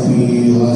فيها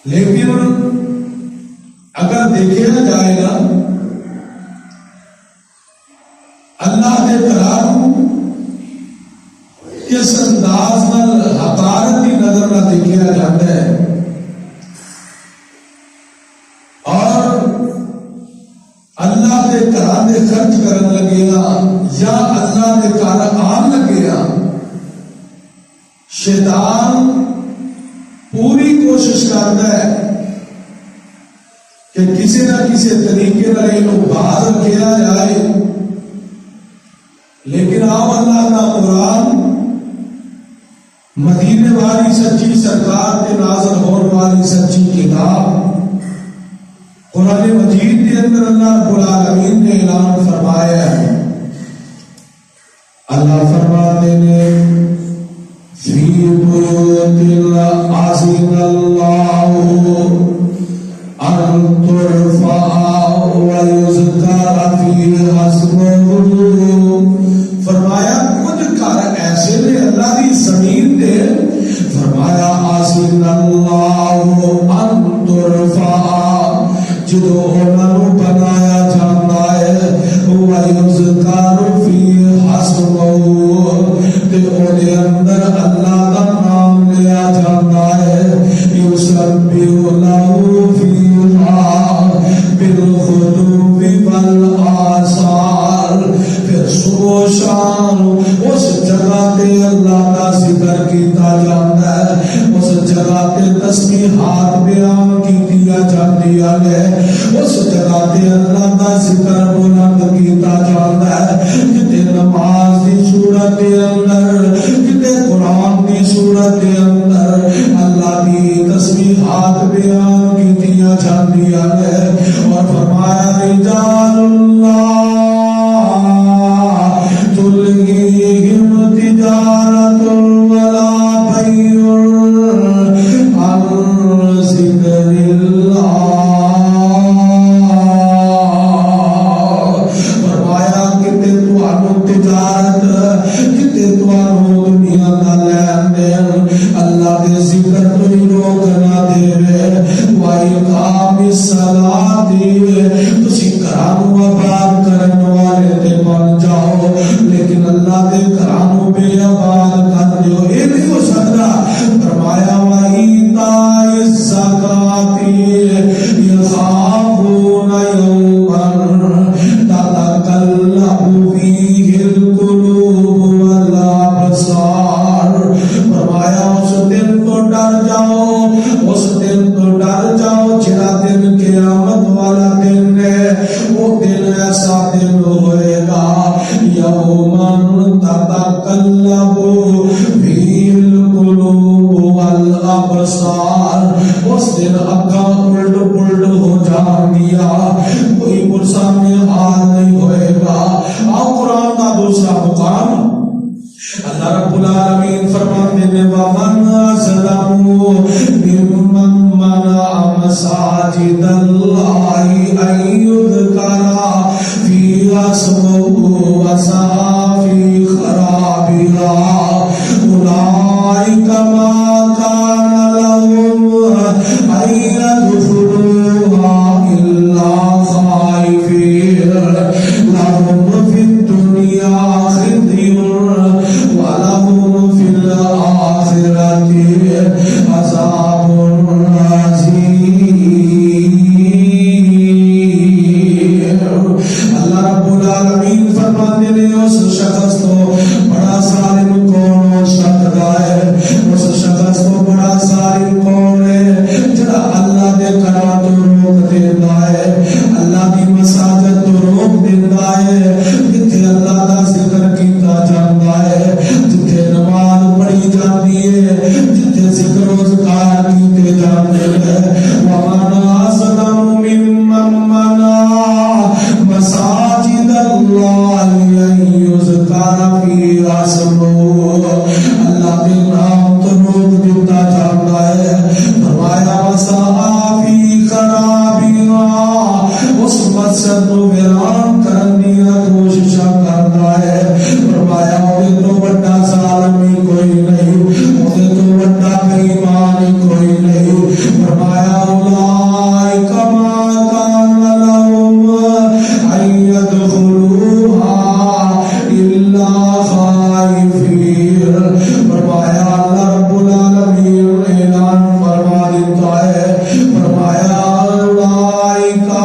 لیکن اگر دیکھا جائے گا اللہ کے کلام کس انداز نال حقارت کی نظر نہ دیکھا جاتا ہے اور اللہ کے کلام میں خرچ کرن لگے گا یا اللہ کے کار آن لگے گا، شیطان پوری کوشش کرتا ہے کہ کسی نہ کسی طریقے نہ انہوں باہر کیا جائے، لیکن آپ اللہ کا قرآن مدینے والی سچی سرکار کے نازل ہونے والی سچی کتاب قرآن مجید کے اندر اللہ رب العالمین نے اعلان فرمایا ہے۔ اللہ فرماتے ہیں فی بیوت اذن اللہ ان ترفع ویذکر فیہا اسمہ، فرمایا کچھ گھر ایسے نے اللہ کی زمین دے، فرمایا اذن اللہ ان ترفع، جدو انہوں بنایا جاتا ہے وَيُذْكَرُ فِيهَا اسْمُهُ، تے اودے اندر اللہ کا نام لیا جاتا ہے، يُسَبِّحُ لَهُ فِيهَا بِالْغُدُوِّ وَالْآصَالِ، پھر صبح شام اس جگہ تے اللہ کا ذکر کیتا جاتا ہے، اس جگہ تے تسبیحات بیان کیتیا جاتی ہے، اس جگہ تے اللہ کا ذکر بلند کیتا جاتا ہے، کتے نماز دی صورت اندر، کتے قرآن دی صورت اندر اللہ کی تسبیحات بیان کیتیا جاتی ہے، اور فرمایا رجال اللہ تلہیہم تجارت ولا بیع عن ذکر اللہ، فرمایا کتے تمہارو تجارت، کتے تمہارو دنیا کا لین دین اللہ کے ذکر تو ہی روک نہ دے وَإِقَامِ الصَّلَاةِ، تسی گھرانوں آباد کرن والے تے بن جاؤ، لیکن اللہ کے گھرانوں بے آباد کر دیو، یہ نہیں ہو سکتا۔ فرمایا وَإِيتَاءِ الزَّكَاةِ يَخَافُونَ يَوْمًا تَتَقَلَّبُ فِيهِ الْقُلُوبُ وَالْأَبْصَارُ، فرمایا اس دن تو ڈر جاؤ، اس دن تو ڈر جاؤ جڑا دن قیامت والا دن ہے، وہ دن ایسا دن ہوئے گا یومن تتقلب فیہ القلوب والابصار، اس دن اکھاں الٹ پلٹ ہو جان گیا، کوئی پرسا میں حال نہیں ہوئے گا۔ آؤ قرآن کا دوسرا مقام اللہ رب العالمین فرماتے ہیں وَمَنْ أَظْلَمُ مِمَّنْ مَنَعَ مَسَاجِدَ اللَّهِ أَن يُذْكَرَ فِيهَا اسْمُهُ وَسَعَىٰ فِي خَرَابِهَا، أُولَٰئِكَ مَا كَانَ لَهُمْ أَن يَدْخُلُوهَا إِلَّا خَائِفِينَ، لَهُمْ فِي الدُّنْيَا خِزْيٌ وَلَهُمْ فِي الْآخِرَةِ عَذَابٌ عَظِيمٌ۔ اللہ رب العالمین فرماتے ہیں اس شخص کو بڑا ظالم کون ہو سکتا ہے، اس شخص کو بڑا ظالم کون ہے جڑا اللہ دے کلام تو روک دیتا ہے، اللہ کی مساجد تو روک دیتا ہے، جتھے اللہ کا ذکر کیتا جاتا ہے، جتھے نماز پڑھی جاتی ہے، جتھے ذکر و اذکار کیتے جاتے ہیں۔ وَمَنْ أَظْلَمُ مِمَّنْ مَنَعَ مَسَاجِدَ اللَّهِ أَن يُذْكَرَ فِيهَا اسْمُهُ، اللہ کے نام تو روک دیتا جاتا ہے، فرمایا وَسَعَىٰ فِي خَرَابِهَا، اس مسجد کو ویران کرنے کی کوشش کرتا ہے، فرمایا وہ تو بڑا ظالم کوئی نہیں، وہ تو بڑا بےایمان کوئی نہیں، فرمایا فرما دیتا ہے. فرمایا اولائکا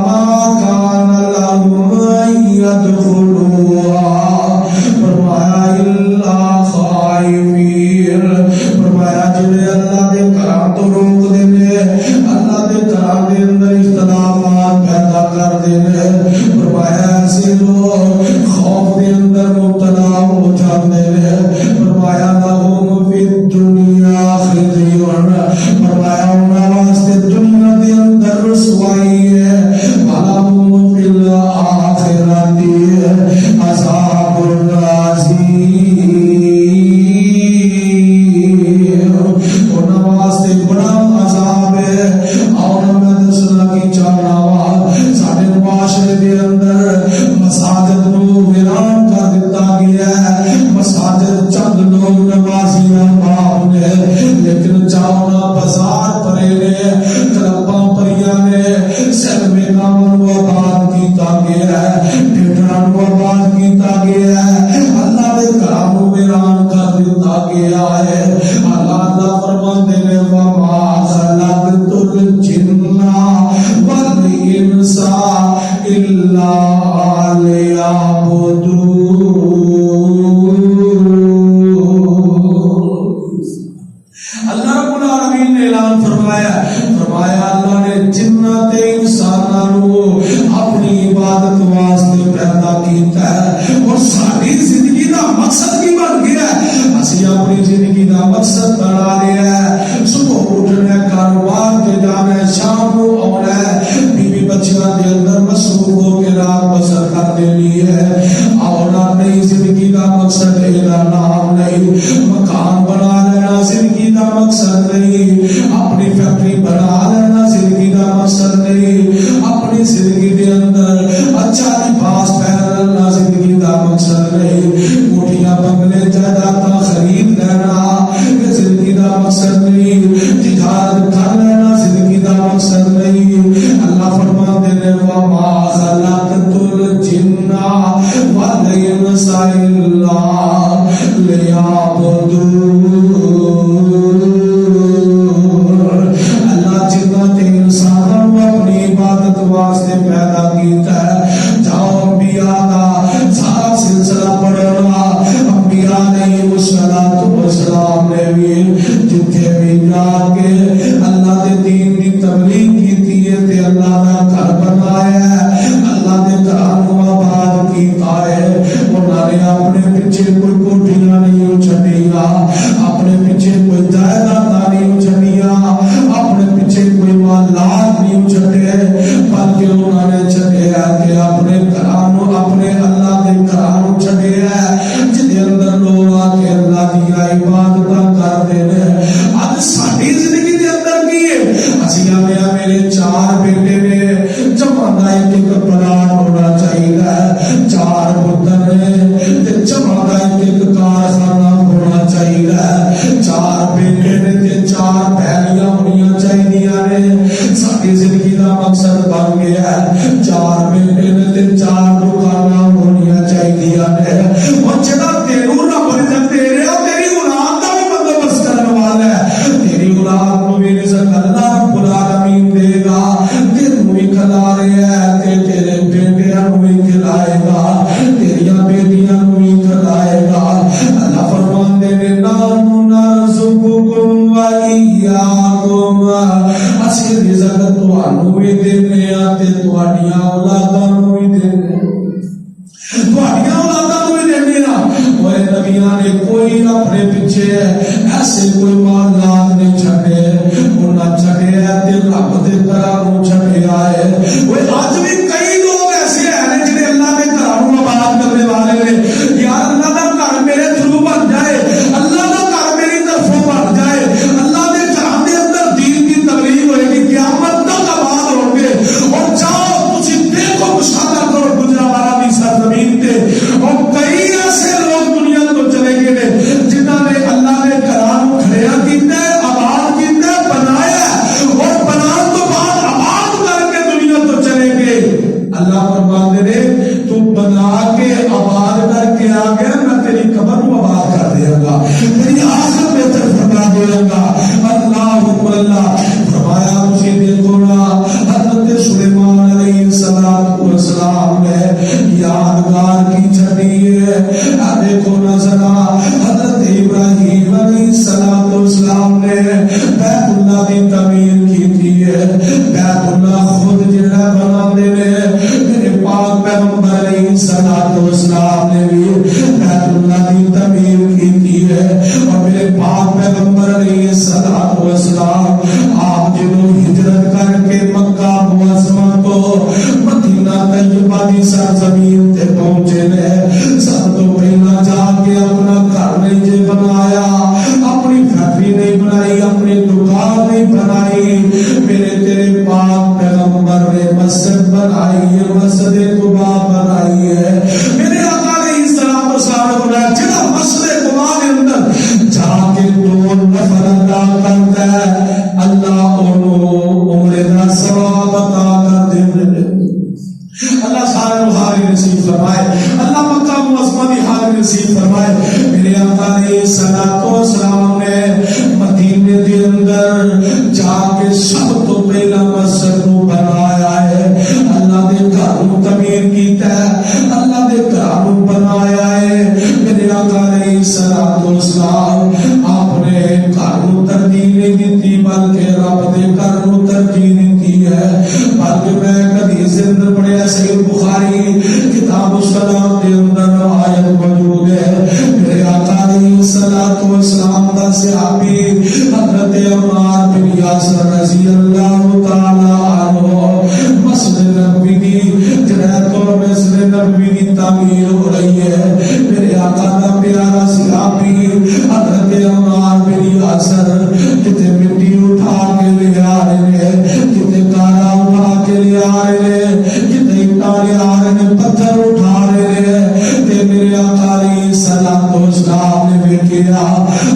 ما کان لهم ان يدخلوها فرمایا الا خائفین. فرمایا جنہیں اللہ دے کلام تو روک دینے, اللہ دے کلام دے اندر اختلافات پیدا کر دینے, فرمایا ایسے لوگ خوف دے اندر مبتلا ہو جاتے ہیں. فرمایا لہم فی الدنیا خزیون, فرمایا انہاں واسطے دنیا دے اندر رسوائی ہے. ولہم فی الآخرۃ عذاب عظیم, انہاں واسطے بڑا عذاب ہے. اور میں دسنا کی چاہنا وا ساڈے معاشرے دے اندر مساجد نو ویران کر دیتا گیا ہے. مساجد چند لوگ نمازی احباب نے, لیکن چاہنا بازار پرے نے, کلباں پریاں نے, سینماں نو آباد کیتا گیا ہے, تھیٹراں نو آباد کیتا گیا ہے, اللہ دے کلام نو ویران کر دیتا گیا ہے. اللہ فرماندے نے وما خلقت الجن والانس الا لیعبدون. اللہ رب العالمین نے اعلان فرمایا, فرمایا اللہ نے جنات انساناں نو اپنی عبادت واسطے پیدا کیتا ہے. اور ساری زندگی دا مقصد کی بن گیا ہے, اسی اپنی زندگی دا مقصد بنا لیا ہے. صبح اٹھنا, کاروبار تے جانا, شام کو آنا, بیوی بچیاں دے اندر مصروف ہو کے رات بسر کر دینی ہے. اور نئی زندگی دا مقصد ایدا نام نہیں, مکان بنا لینا زندگی دا مقصد نہیں, اپنی فیکٹری بنا لینا زندگی دا مقصد نہیں, اپنی زندگی دے اندر اچھا لباس پہننا زندگی دا مقصد نہیں, کوٹھیاں بنگلے جائیداداں خرید لینا یہ زندگی دا مقصد نہیں, تجارت کر لینا زندگی دا مقصد نہیں. اللہ فرماتے ہیں وما خلقت الجن والانس الا لیعبدون. اللہ جنات انسانوں کو اپنی عبادت واسطے پیدا کیتا ہے. جاؤ انبیاء کا سارا سلسلہ پڑھنا, انبیاء علیہ السلام نے بھی جتھے بھی جا کے اللہ دے دین دی تبلیغ کیتی ہے تے اللہ دا گھر بنایا ہے, اللہ دے کلام کو آباد کیتا ہے. انہاں نے اپنے پیچھے کوئی کوٹھیاں نہیں چھڈیاں, اپنے پیچھے کوئی جائیداد نہیں چھڈیاں, اپنے پیچھے کوئی محلات نہیں چھڈے, بلکہ انہاں نے چھڈیا کہ اپنے کلام اپنے اللہ دے کلام چھڈیا جس دے اندر لوگ آ کے اللہ دی عبادت کرتے ہیں. اج ساڈی زندگی دے اندر کی ہے, اسی میرے 4 بیٹے نے, جمع دا ایک پلاٹ ہونا چاہیے, 4 پتر نے تے جمع دا ایک کارخانہ ہونا چاہیے, 4 بیٹے نے تے 4 بہنیاں ہونیاں چاہیے نے. ساری زندگی دا مقصد بن گیا ہے 4 بیٹے نے تے 4 دکاناں ہونیاں چاہیے نے. اور جڑا تینوں رب نے تیرے تیری اولاد دا بھی بندوبست کرن والا ہے, تیری اولاد کو بھی رزق اللہ رب العالمین دے گا, تینوں بھی کھلا رہا ہے تے تیرے بیٹیاں کو بھی کھلائے گا, تیریاں بیٹیاں کو بھی کھلائے گا. اللہ فرماندے نے نحن نرزقکم وإیاکم, اسی رزق تانوں بھی دینے آ تے تہاڈیاں اولاداں نوں بھی دینے, تہاڈیاں اولاداں نوں بھی دینے آ. اوے نبیاں نے کوئی اپنے پیچھے ایسے کوئی معاملات نہیں چھڈے, انہاں چھڈیا تے رب دے گھراں نوں چھڈیا ہے. اوے اج بھی کئی لوگ ایسے ہیں جڑے اللہ دے گھراں نوں آباد کرنے والے نے. یار اللہ دا گھر میرے تھرو بن جائے, اللہ دا گھر میری طرفوں بن جائے, اللہ دے گھراں دے اندر دین کی تبلیغ ہوئے گی, قیامت تک آباد ہوں گے. اور جاؤ تسی دیکھو مشاہدہ کرو گجرانوالہ دی سرزمین تے, اور کئی ایسے لوگ دنیا تو چلے گئے جنہاں نے اللہ دے گھراں نوں کھڑیا بیت اللہ دی تعمیر کیتی ہے. بیت اللہ خود جڑا بناندے نے میرے پاک پیغمبر علیہ الصلوۃ والسلام نے بھی بیت اللہ دی تعمیر کیتی ہے. اور میرے پاک پیغمبر علیہ الصلوۃ والسلام آپ جدوں ہجرت کر کے مکہ معظمہ تو مدینہ طیبہ دی سرزمین تے پہنچے نے, سب تو پہلا جا کے اپنا گھر نہیں جے بنایا, اپنی فیکٹری نہیں بنائی, اپنی دکان نہیں بنائی, میرے تیرے پاک پیغمبر نے مسجد بنائی ہے, مسجد قباء بنائی ہے. میرے آقا علیہ السلام نے جڑا مسجد قباء کے اندر جا کے 2 نفل ادا کرتا ہے اللہ انہوں عمرے دا ثواب عطا کر دے. اللہ سارے حاضر نصیب فرمائے, اللہ مکہ معظمہ دی حاضر نصیب فرمائے. میرے آقا علیہ الصلوۃ والسلام نے مدینے دے اندر جا کے سب تو پہلا مسجد نو بنایا ہے, اللہ دے گھر نو تعمیر کیتا ہے, اللہ دے گھر نو بنایا ہے. میرے آقا علیہ الصلوۃ والسلام آپ نے گھر نو ترجیح نہیں دیتی بلکہ رب دے گھر نو ترجیح دیتی ہے. بلکہ میں حدیث دے اندر پڑھیا صحیح بخاری کتاب الصلاۃ دے اندر آیت موجود ہے. میرے آقا علیہ الصلوۃ والسلام دا صحابی حضرت عمار بن یاسر رضی اللہ تعالی عنہ مسجد نبوی دی جنت اور مسجد نبوی دی تعمیر ہو رہی ہے. میرے آقا دا پیارا صحابی حضرت عمار بن یاسر کتے مٹی اٹھا کے لے آ رہے ہیں, کتے کارا اٹھا کے لے آ رہے ہیں, کتے اٹھا لے آ رہے ہیں, پتھر اٹھا رہے ہیں. تے میرے آقا علیہ الصلوۃ والسلام نے ویکھیا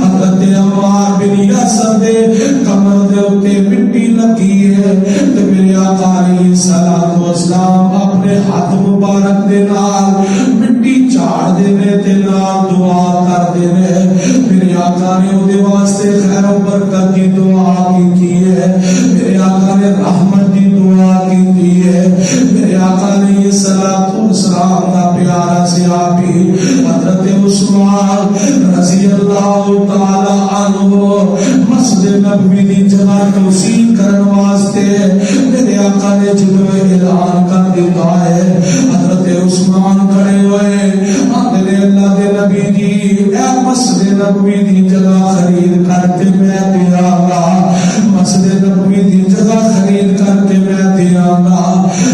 حضرت عمار بن یاسر دے کمر دے اوتے مٹی لگی ہے. تے میرے آقا علیہ الصلوۃ والسلام اپنے ہاتھ مبارک دے نال مٹی جھاڑ دے نے تے نال دعا کر دے نے. میرے آقا نے اودے واسطے خیر و برکت دی دعا کیتی ہے, میرے آقا نے رحمت دی دعا کیتی ہے. میرے آقا علیہ الصلوۃ والسلام دا پیارا صحابی حضرت عثمان رضی اللہ تعالی عنہ مسجد نبوی دی جگہ توسیع کرن واسطے میرے آقا نے جدوں اعلان کر دیتا ہے, حضرت عثمان کھڑے ہوئے اندر اللہ دے نبی دی اے مسجد نبوی دی جگہ خرید کر کے میں دیا گا, مسجد نبوی دی جگہ خرید کر کے میں دیا گا.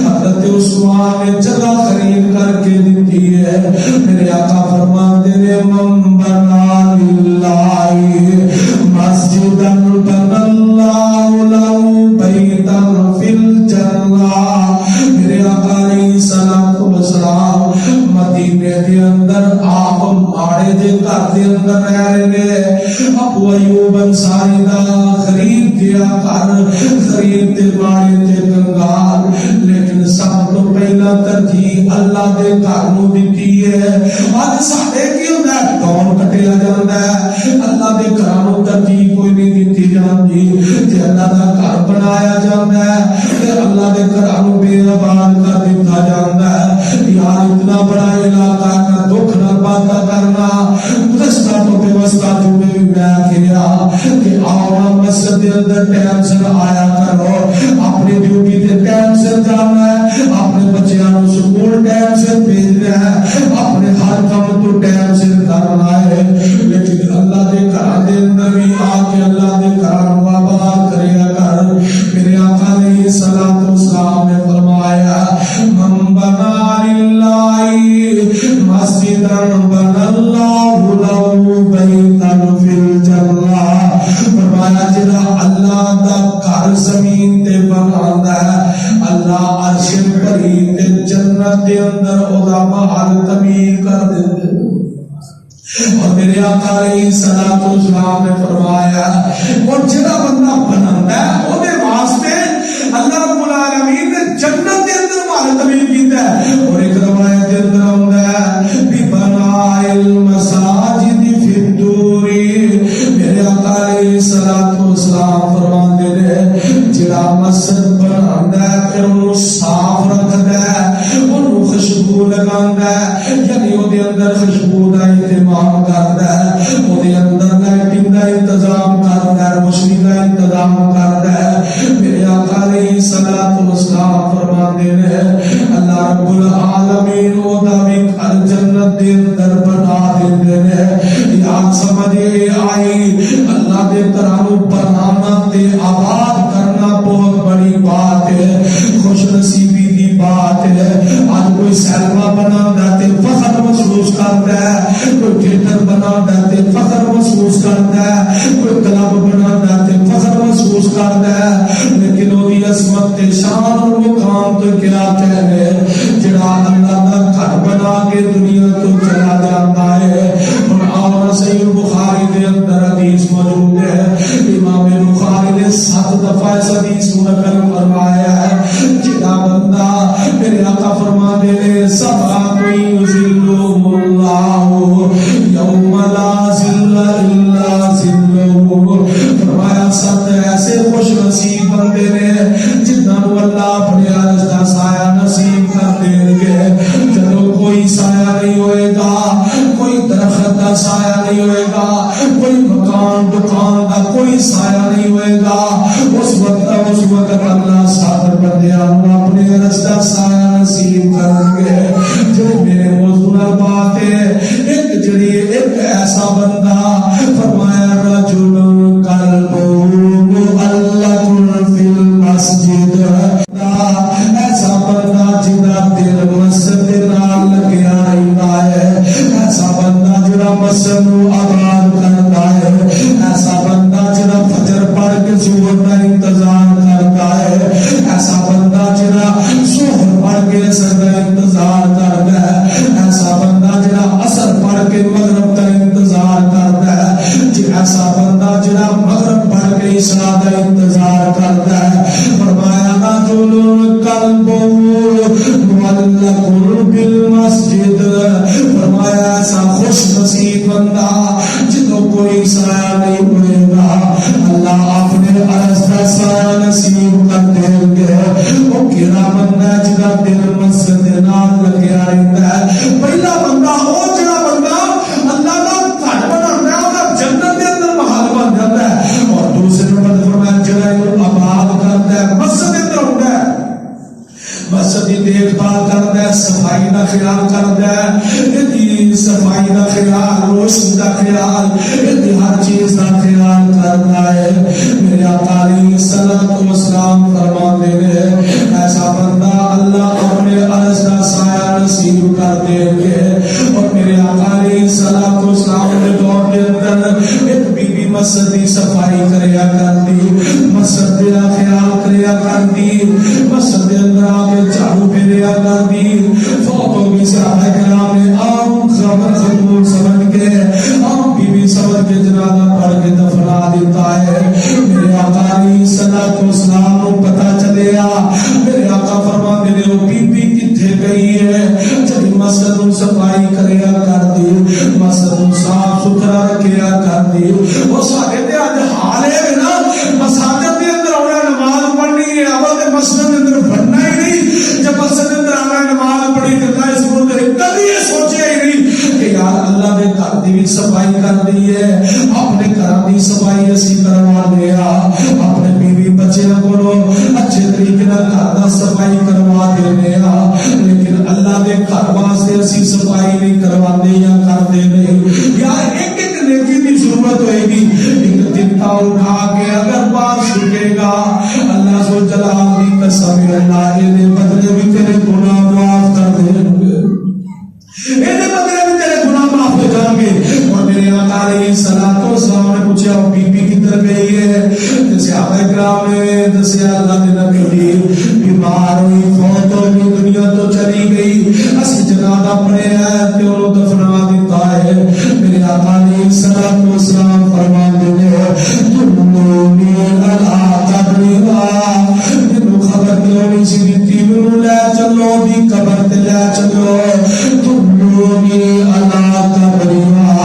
حضرت عثمان نے جگہ خرید کر کے دیتی ہے. میرے آقا فرماتے ہیں من بنا للہ مسجدا بنا اللہ لہ بیتا فی الجنہ. میرے آقا علیہ الصلوۃ والسلام مدینے دے اندر آپ ماڑے دے گھر دے اندر رہ رہے ہیں. ابو ایوب انصاری دا خرید دیا گھر, خرید دے ماڑے دے کنگال, لیکن سب تو پہلا ترجیح اللہ دے گھر نو دتی ہے. اج ساڈے کی ہوندا ہے کون کٹیا جاندا ہے, اللہ دے گھر نو ترجیح کوئی نہیں دتی جاندی. تے اللہ دا گھر بنایا جاندا ہے تے اللہ دے گھر نو بے آباد کر دتا جاندا ہے. یار اتنا بڑا علاقہ کا دکھ نہ پاتا کرنا دستا تو بے واسطہ جو میں کیا کہ آؤ مسجد دے اندر ٹائم سے آیا کرو, اپنی ڈیوٹی تے ٹائم سے جانا ہے, اپنے بچیاں نو سکول ٹائم سے بھیجنا ہے, اپنے ہر کام تو ٹائم سے کرنا ہے. لیکن اللہ دے گھر دے اندر بھی آ کے اللہ دے گھر نو آباد کریا کر. میرے آقا علیہ الصلوۃ والسلام نے فرمایا من بنا للہ مسجدا بنا اللہ لہ بیتا فی الجنہ. فرمایا جڑا اللہ دا گھر زمین تے بناوندا ہے اللہ عرش کریم تے جنت دے اندر او دا محل تعمیر کر دیندا ہے. اور میرے آقا علیہ الصلوۃ والسلام نے فرمایا اور جڑا بندہ بناوندا ہے او دے واسطے اللہ رب العالمین نے جنت دے اندر محل تعمیر کیتا ہے. اور ایک روایت دے اندر آندا ہے بھی بنائے المساجد فی الدور. میرے آقا علیہ الصلوۃ والسلام فرماتے ہیں جڑا مسجد بناوندا ہے پھر انہوں صاف رکھدا ہے, انہوں خوشبو لگاندا ہے, یعنی او دے اندر خوشبو دا اہتمام کردا ہے, او دے اندر لائٹنگ دا انتظام کردا ہے, مشرق الصلوۃ والسلام فرماتے ہیں اللہ رب العالمین او دا بھی گھر جنت دے اندر بنا دیندے نے یاد سمجھ آئی اللہ دے ترانو بنانا تے آباد کرنا بہت بڑی بات ہے خوش نصیبی دی بات ہے آج کوئی سینما بنانا تے فخر محسوس کرتا ہے کوئی تھیٹر بنانا تے فخر محسوس کرتا ہے کوئی کلب بنانا تے فخر محسوس کرتا ہے لیکن وہی عظمت تے شان اور مقام تو کیا کہنے جڑا اللہ دا گھر بنا کے دنیا تو چلا جاتا ہے اور اور صحیح بخاری دے اندر حدیث موجود ہے امام بخاری نے 7 دفعہ اس حدیث کو نقل فرمایا ہے جڑا بندہ میرے آقا فرماتے ہیں سبعۃ یظلهم اللہ یوم لا ظل الا ظلہ فرمایا 7 ایسے خوش نصیب بندے نے جنہوں اللہ اپنے عرش کا سایہ نصیب کر دیں گے جب کوئی سایہ نہیں ہوئے گا کوئی درخت کا سایہ نہیں ہوئے گا کوئی مکان دکان کا کوئی سایہ نہیں ہوئے گا اس وقت اللہ 7 بندیاں اپنے عرش کا سایہ نصیب کریں گے جو میرے موضوع بات ہے ایک ایسا بندہ فرمایا رجل قلبہ معلق فی المسجد ایسا بندہ جنہ دل مسجد نال لگیا رہتا ہے ایسا بندہ جنہ مسجد نو آباد کرتا ہے ایسا بندہ جنہ فجر پڑھ کے ظہر کا انتظار کرتا ہے ایسا بندہ جنہ ظہر پڑھ کے عصر کا انتظار کرتا ہے ایسا بندہ جنہ عصر پڑھ کے مغرب کا انتظار کرتا ہے ایسا بندہ جنہ مغرب پڑھ کے عشاء کا انتظار کرتا ہے فرمایا رجل قلبہ معلق بالمسجد فرمایا ایسا خوش نصیب بندہ جنہوں کوئی سایہ نہیں ہوئے گا اللہ اپنے عرش کا سایہ نصیب کر دیں گے وہ کیڑا بندہ جنہ دل مسجد نال لگیا رہتا ہے پہلا بندہ وہ جڑا بندہ اللہ کا گھر بناتا ہے اور جنت کے اندر محل بن جاتا ہے اور دوسرے نمبر فرمایا جڑا آباد کرتا ہے مسجد کے اندر ہوتا ہے مسجد کی دیکھ بھال کرتا ہے صفائی کا خیال کرتا ہے صفائی کا خیال روشنی کا خیال ہر چیز کا خیال کرتا ہے میرے آقا علیہ الصلوۃ والسلام فرماتے ہیں ایسا بندہ اللہ اپنے عرش کا سایہ نصیب کر دیں گے اور میرے آقا علیہ الصلوۃ والسلام نے دور کے اندر ایک بی بی مسجد کی صفائی کریا کرتی مسجد کا خیال کریا کرتی مسجد کے اندر آگے جھاڑو پھیریا کرتی فوت ہو گئی صحابہ کرام نے عام خبر خطور سمجھ کے عام بی بی سمجھ کے جنازہ پڑھ کے دفنا دیتا ہے میرے آقا علیہ الصلوۃ والسلام کو پتہ چلیا میرے آقا فرماتے ہیں وہ بی بی کتھے گئی ہے جب مسجد صفائی کریا کر دی مسجد صاف ستھرا رکھیا کر دی وہ سارے تے اج حال ہے نا مساجد کے اندر ہونا نماز پڑھنی ہے اول تے مسجد کے اندر پڑھنا ہی نہیں جب مسجد کے اندر آنا نماز پڑھی تے اللہ اس کو کبھی یہ سوچے ہی نہیں کہ یار اللہ نے گھر دی بھی صفائی کر دی ہے اپنے گھر دی صفائی اسی کروا دیا اپنے بیوی بچیاں کو اچھے طریقے نال گھر دا صفائی کروا دینے لیکن اللہ دے گھر واسطے اسی صفائی نہیں کرواندے یا کردے نہیں یار ایک نیکی دی ضرورت ہوئے گی ایک دنتا اٹھا کے اگر بات سکے گا اللہ سو جلال دی قسم اللہ دے بدلے بھی تیرے گناہ معاف کر دیں گے اینے بدلے بھی تیرے گناہ معاف ہو جائیں گے اور میرے آقا علیہ الصلوۃ والسلام نے پوچھا بی بی کدھر گئی ہے صحابہ کرام نے دسیا اللہ دے نبی بیمار ہوئی فوت ہو گئی دنیا تو چلی گئی اسی جنازہ پڑھے ہیں تے انہوں دفنا دیتا ہے میرے آقا علیہ الصلوۃ والسلام فرماتے ہیں تمنونی علی قبرها مینوں خبر دیونی سی دتی مینوں لے چلو دی قبر تے لے چلو تمنونی علی قبرها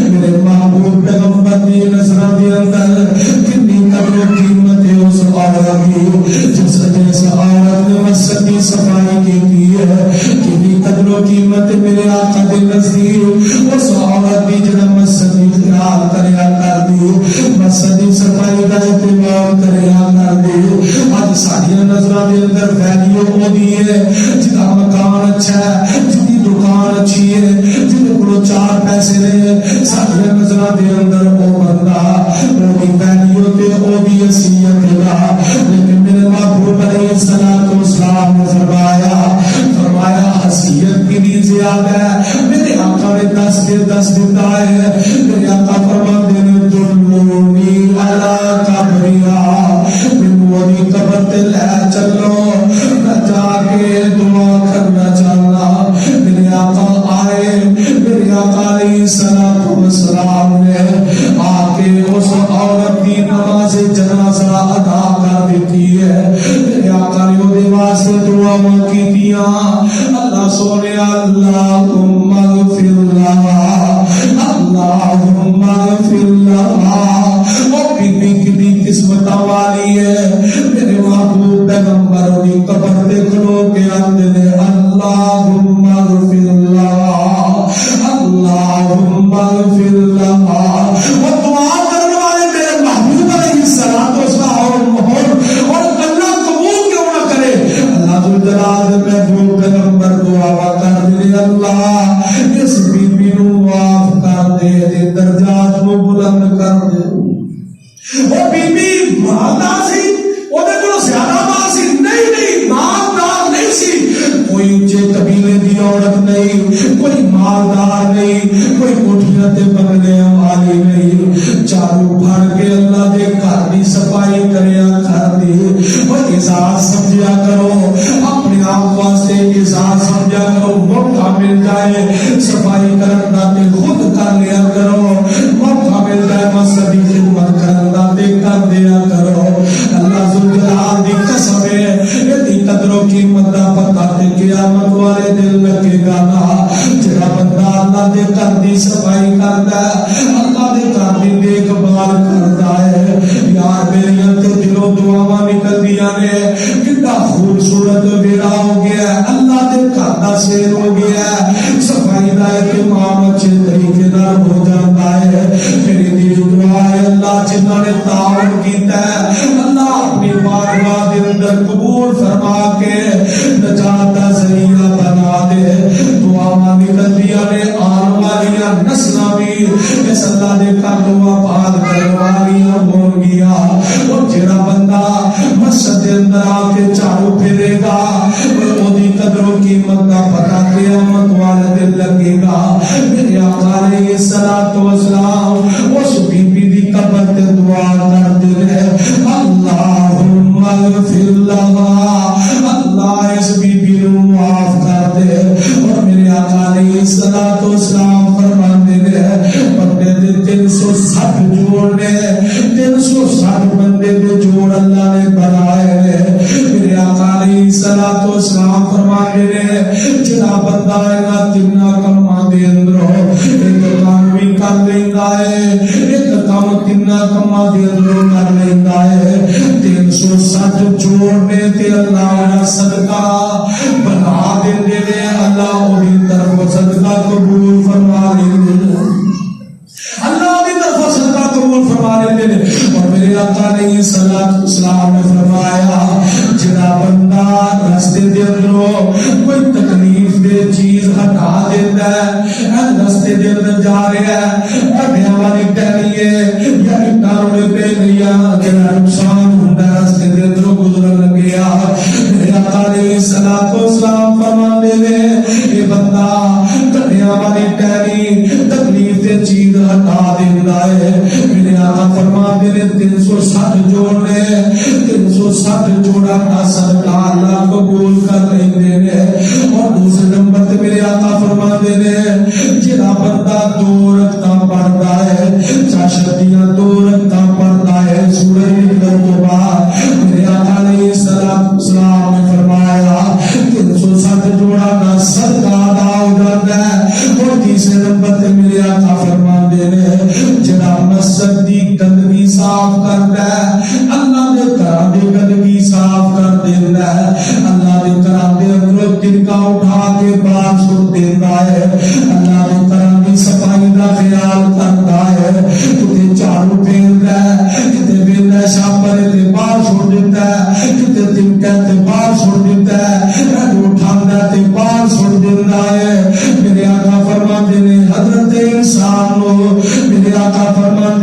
میرے محبوب پیغمبر دی نظر دے اندر کتنی قدر و قیمت ہے اس عورت کی جس عورت نے مسجد کی صفائی کی ہے کتنی قدر و قیمت میرے آقا دے نزدیک اس عورت کی جنہ مسجد کی خیال کریا کر دی مسجد کی صفائی کا اہتمام کریا کر دی آج ساڑیاں نظروں کے اندر ویلیو ہوتی ہے جہاں مکان اچھا ہے جہاں دکان اچھی ہے جہاں کو 4 پیسے نے ساری نظروں کے اندر وہ بندہ وہی ویلیو تے وہی حیثیت ہے لیکن میرے محبوب علیہ الصلوۃ والسلام نے فرمایا حیثیت کی بھی زیادہ ہے میرے آقا نے دس دیتا ہے میرے آقا فرماتے ہیں دلونی علی قبرها میری قبر تے لے چلو میں جا کے دعا کرنا چاہنا میرے آقا آئے میرے آقا علیہ الصلوۃ والسلام نے آ کے اس عورت کی نماز جنازہ ادا کر دیتی ہے میرے آقا نے وہ واسطے دعا کی دیا اللہ سونے اللہم اغفر لها اللہم اغفر لها وہ بی کتنی قسمت والی ہے میرے محبوب پیغمبر دی قبر تے کھلو کے آندے نے اللہم اغفر لها اللہم اغفر لها وہ دعا کرنے والے میرے محبوب علیہ الصلوۃ والسلام اور اللہ قبول کیوں نہ کرے اللہ ذوالجلال محبوب پیغمبر دعا کر دے اللہ اس بی بی نو معاف کر دے درجات کو بلند کر دے وہ بی بی مالدار سی وہ دے کو زیادہ مال سی نہیں مالدار نہیں سی کوئی اونچے قبیلے دی عورت نہیں کوئی مالدار نہیں کوئی کوٹھیاں تے بنگلے والی نہیں چاروں پھڑ کے اللہ دے گھر دی صفائی کریا کر دی وہ اعزاز سمجھیا کرو اپنے آپ واسطے اعزاز سمجھیا کرو موقع مل جائے صفائی کرن دا تے خود کر لیا کرو موقع مل جائے مسجد دی خدمت کرن دا تے کر دیا کرو اللہ ذوالجلال دی قسم ہے اتنی قدر و قیمت دا پتہ تے قیامت والے دن لگے گا نا جڑا بندہ اللہ دے گھر دی صفائی کردا ہے اللہ دے گھر دی دیکھ بھال کردا ہے یار میریاں تے دلوں دعاواں نکلدیاں نے کتنا خوبصورت ویڑا ہو گیا ہے اللہ دے گھر دا سیر ہو گیا ہے صفائی دا اہتمام اچھے طریقے نال ہو جاتا ہے میری دل دعا ہے اللہ جنہاں نے تعاون کیتا ہے اللہ اپنی بارگاہ دے اندر قبول فرما کے نجات دا ذریعہ بنا دے دعاواں نکلدیاں نے آن والیاں نسلاں بھی اس اللہ دے گھر نوں آباد کرن والیاں ہون گیا اور جڑا بندہ مسجد دے اندر آ کے جھاڑو پھیرے گا اودی قدر و قیمت دا پتہ قیامت والے دن لگے گا میرے آقا علیہ الصلوۃ والسلام اس بی بی دی قبر تے دعا کرتے ہیں اللہم اغفر لها اللہ اس بی بی نو معاف کر دے اور میرے آقا علیہ الصلوۃ والسلام فرماتے ہیں بندے دے 360 جوڑ نے 360 بندے دے جوڑ اللہ نے بنائے ہیں میرے آقا علیہ الصلوۃ والسلام فرماتے ہیں جڑا بندہ انہاں تیناں کماں دے اندروں ایک کام بھی کر لیندا ہے ایک کام تیناں کماں دے اندروں کر لیندا ہے 360 جوڑ نے تے اللہ دا صدقہ بنا دیندے نے اللہ اودی طرف صدقہ قبول فرما لیندے اللہ کی طرف صدقہ قبول فرما لیندے نے اور میرے آقا علیہ الصلوۃ والسلام نے فرمایا جڑا بندہ راستے دے اندروں کوئی تکلیف دے چیز ہٹا دیتا ہے راستے دے اندر جا رہا ہے کٹھیاں والی ٹہنی ہے یا اٹاروڑے پہ گیا جڑا نقصان ہوندا ہے راستے دے اندروں گزرن لگیا میرے آقا علیہ الصلوۃ والسلام فرماندے نے اے بندہ کٹھیاں والی ٹہنی تکلیف دے چیز ہٹا دیندا ہے میرے آقا فرماندے نے 360 جوڑ نے 360 جوڑا کا صدقہ اللہ قبول کر لیندے نے اور دوسرے نمبر تے میرے آقا فرماندے نے جڑا بندہ 2 رکعتاں پڑھدا ہے چاشتیاں 2 رکعتاں پڑھدا ہے سورہ نکلن تو بعد میرے آقا علیہ الصلوۃ والسلام نے فرمایا 360 جوڑا کا صدقہ ادا ہو جاتا ہے اور تیسرے نمبر تے میرے آقا فرماندے نے جڑا مسجد دی گندگی صاف کرتا ہے اللہ دے گھر دی گندگی صاف کر دیندا ہے اللہ دے گھر دے اندر تنکا اٹھا کے باہر سٹ دیندا ہے اللہ دے گھر دی صفائی دا خیال کرتا ہے کتے جھاڑو پھیردا ہے کتے ویلا شاپر تے باہر سٹ دیندا ہے کتے تنکا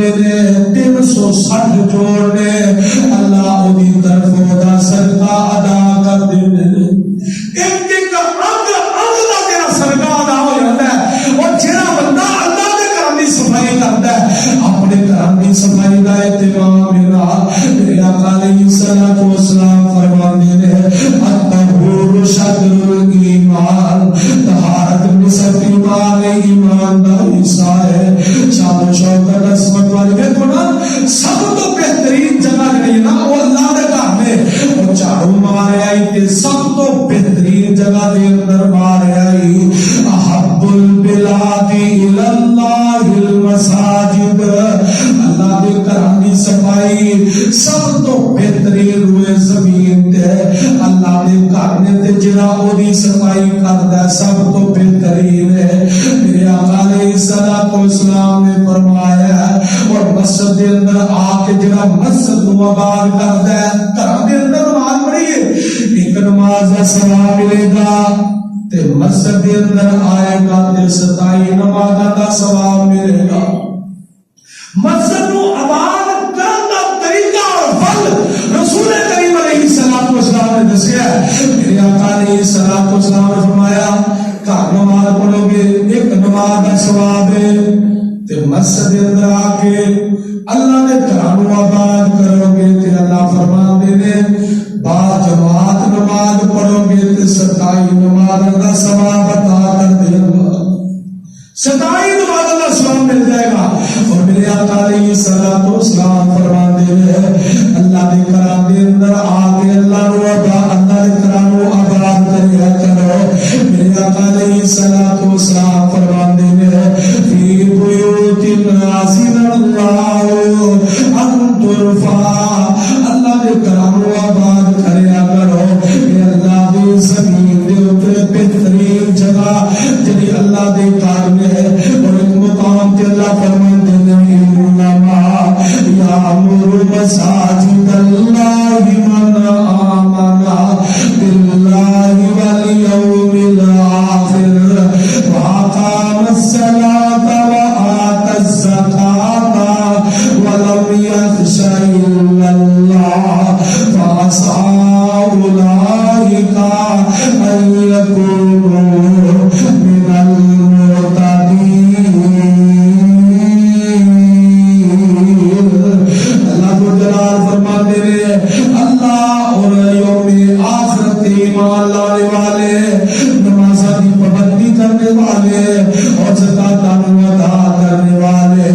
فرماندے نے 360 جوڑ نے اللہ دی طرف دا صدقہ ادا کر دینے ایک ایک انگ دا تیرا صدقہ ادا ہو جاتا ہے اور جڑا بندہ اللہ دے گھر دی صفائی کرتا ہے اپنے گھر دی صفائی دا اہتمام میرے آقا علیہ الصلوۃ والسلام فرماندے نے الطہور شطر الایمان طہارت نصف ایمان ایمان دا حصہ ہے شان و شوکت عظمت والی دیکھو نا سب تو بہترین جگہ جڑی نا وہ اللہ دے گھر میں وہ جھاڑو مارے آئی تے سب تو بہترین جگہ دے اندر مارے آئی احب البلاد الی اللہ المساجد اللہ دے گھر دی صفائی سب تو بہترین روئے زمین تے اللہ دے گھر نے تے جڑا او دی صفائی کردا سب تو بہترین ہے میرے آقا علیہ الصلوۃ والسلام نے فرمایا اور مسجد دے اندر آ کے جڑا مسجد نو آباد کردا ہے گھر دے اندر نماز پڑھیے ایک نماز دا ثواب ملے گا تے مسجد دے اندر آئے گا تے 27 نمازاں دا ثواب ملے گا مسجد نو آباد کرن دا طریقہ اور پھل رسول کریم علیہ الصلوۃ والسلام نے دسیا میرے آقا علیہ الصلوۃ والسلام نے فرمایا گھر نماز پڑھو گے ایک نماز کا ثواب ہے تے مسجد کے اندر آ کے اللہ نے گھر نو آباد کرو گے تے اللہ فرماندے نے با جماعت نماز پڑھو گے تے 27 نماز کا ثواب عطا کر دے گا 27 نماز کا ثواب مل جائے گا اور میرے آقا علیہ الصلوۃ والسلام فرماندے ہیں اللہ دے گھر دے اندر آ کے اللہ نو اللہ دے گھر نو آباد کریا کرو میرے آقا علیہ الصلوۃ والسلام فرماندے ہیں فی بیوت نازل اللہ ان ترفع اللہ دے گھر نو آباد کریا کرو کہ اللہ دی زمین دے اوپر بہترین جگہ جڑی اللہ دے گھر میں ہے اور ایک مقام تے اللہ فرماندے ہیں انما یامر مساجد اللہ من آمن باللہ والیوم الاخر واقام الصلاۃ وآتى الزکاۃ ولم یخش الا اللہ فعسى اولئک ان یکونوا من المہتدین فرماتے ہیں اللہ اور یوم آخرت ایمان لانے والے نمازاں کی پابندی کرنے والے اور زکات ادا کرنے والے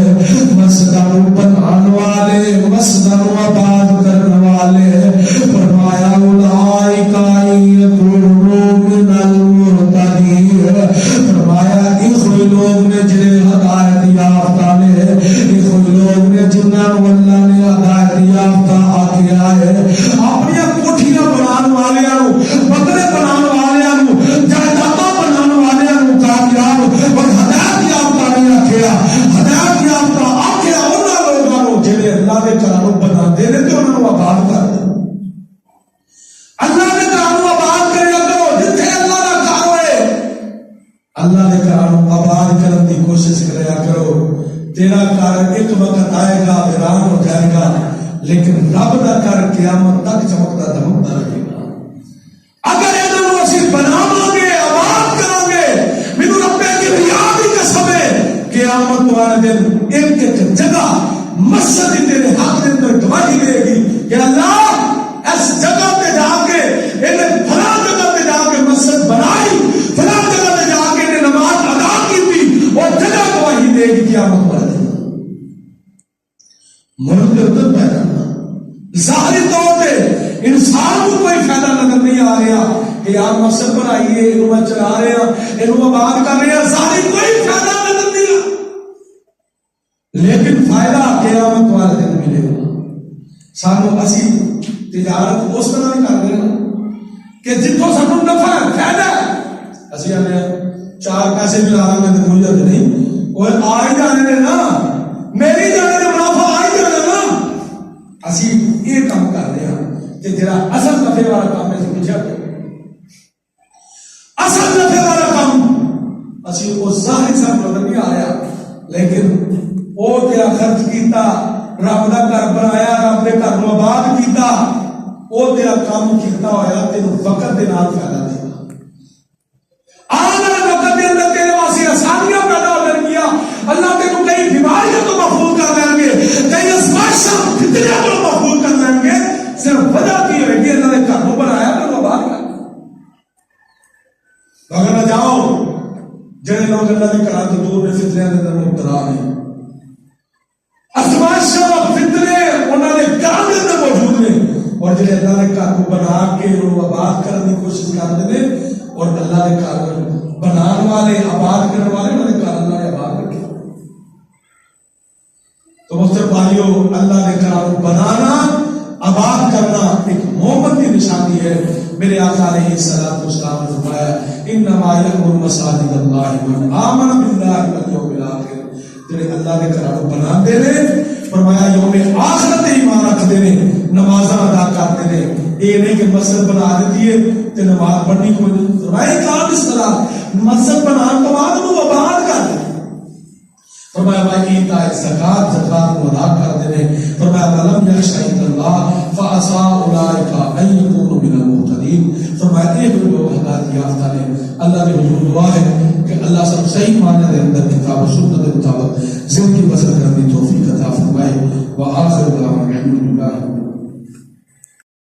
مسجداں بنانے والے مسجداں آباد کرنے والے فرمایا اولئک یکونوا من المہتدین فرمایا یہ لوگ نے جنہیں ہدایت یافتہ نے یہ لوگ نے جنہاں کو اللہ نے ہدایت یافتہ آکیا ہے اپنی کوٹھیاں بنانے والوں بکرے بنانے والوں جائیداداں بنانے والوں کامیاب اور ہدایت یافتہ نہیں آکھیا ہدایت یافتہ آکھیا انہاں لوگاں نوں جڑے اللہ دے گھر بناندے نے تے انہاں نوں آباد کر دے اللہ دے گھر آباد کریا کرو جتھے اللہ دا گھر ہوئے اللہ دے گھر آباد کرن دی کوشش کریا کرو تیرا گھر ایک وقت آئے گا ویران ہو جائے گا لیکن رب دا گھر قیامت تک چمکتا دمکتا رہے گا اگر انہوں اسی بناواں گے آباد کرو گے مینوں رب کی ریا دی قسم ہے قیامت والے دن ایک ایک جگہ مسجد تیرے ہاتھ کے اندر گواہی دے گی کہ اللہ اس جگہ پہ جا کے انہیں فلاں جگہ پہ جا کے مسجد بنائی فلاں جگہ پہ جا کے انہیں نماز ادا کی تھی اور جگہ گواہی دے گی قیامت والے دن مرد ادھر پیدا ظاہری طور پہ انسان کو کوئی فائدہ نظر نہیں آ رہا کہ یار مسجد بنائیے انہوں میں چلا رہے ہیں انہوں میں آباد کر رہے ہیں ظاہری کوئی فائدہ نظر نہیں آ لیکن فائدہ قیامت والے دن ملے گا سانو اسی تجارت اس طرح بھی کر رہے ہیں کہ جتوں سانو نفع ہے فائدہ ہے اسی آنے 4 پیسے بھی لا رہے ہیں تو مجھے نہیں اور آئی جانے نے نا میری جانے نے منافع آئی جانے نا اسی یہ کام کر رہے ہیں کہ جرا اصل نفع والا کام ہے پیچھے اصل نفع والا کام اسی وہ ظاہر سا نظر نہیں آیا لیکن او تیرا خرچ کیتا، رب دا گھر بنایا، رب دے گھر نو آباد کیتا، او تیرا کام کیتا ہویا تینوں وقت دے نال فائدہ دے گا۔ آنے والے وقت دے اندر تیرے واسطے آسانیاں پیدا ہو جائیں گی، اللہ تینوں کئی بیماریوں تو محفوظ کر لیں گے، کئی ازمائشاں فتنیاں تو محفوظ کر لیں گے۔ صرف وجہ کی ہوئے گی اللہ نے گھر کو بنایا تو آباد کر اگر نہ جاؤ جڑے لوگ اللہ کے گھر تو دور نے فتنیاں دے اندر مبتلا ہیں، ازمائشاں فتنے انہاں دے گھر دے اندر موجود نے، اور جڑے اللہ کے گھر کو بنا کے انہوں آباد کرنے کی کوشش کرتے ہیں، اور اللہ کے گھر بنانے والے آباد کرنے والے انہوں نے گھر اللہ نے آباد رکھے۔ تو محترم بھائیو، اللہ کے گھر کو بنانا آباد کرنا ایک مومن کی نشانی ہے۔ میرے آقا علیہ الصلوۃ والسلام نے فرمایا انما یأمر مساجد اللہ من آمن باللہ والیوم الآخر، جڑے اللہ کے گھر کو بناتے ہیں، فرمایا یوم آخرت ایمان رکھتے ہیں، نمازاں ادا کرتے ہیں، یہ نہیں کہ مسجد بنا دیتی ہے تے نماز پڑھنی کوئی نہیں، فرمایا کام اصطلاح مسجد بنانے کے بعد وہ آباد کر دیں، فرمایا بھائی ایتا زکات کو ادا کرتے ہیں، فرمایا ولم یخش الا اللہ فعسى اولئک ان یکونوا من المہتدین، فرمایا یہ لوگ ہدایت یافتہ ہیں۔ اللہ کے حضور دعا ہے کہ اللہ سب صحیح معنی دے اندر کتاب و سنت کے مطابق زندگی بسر کرنے کی توفیق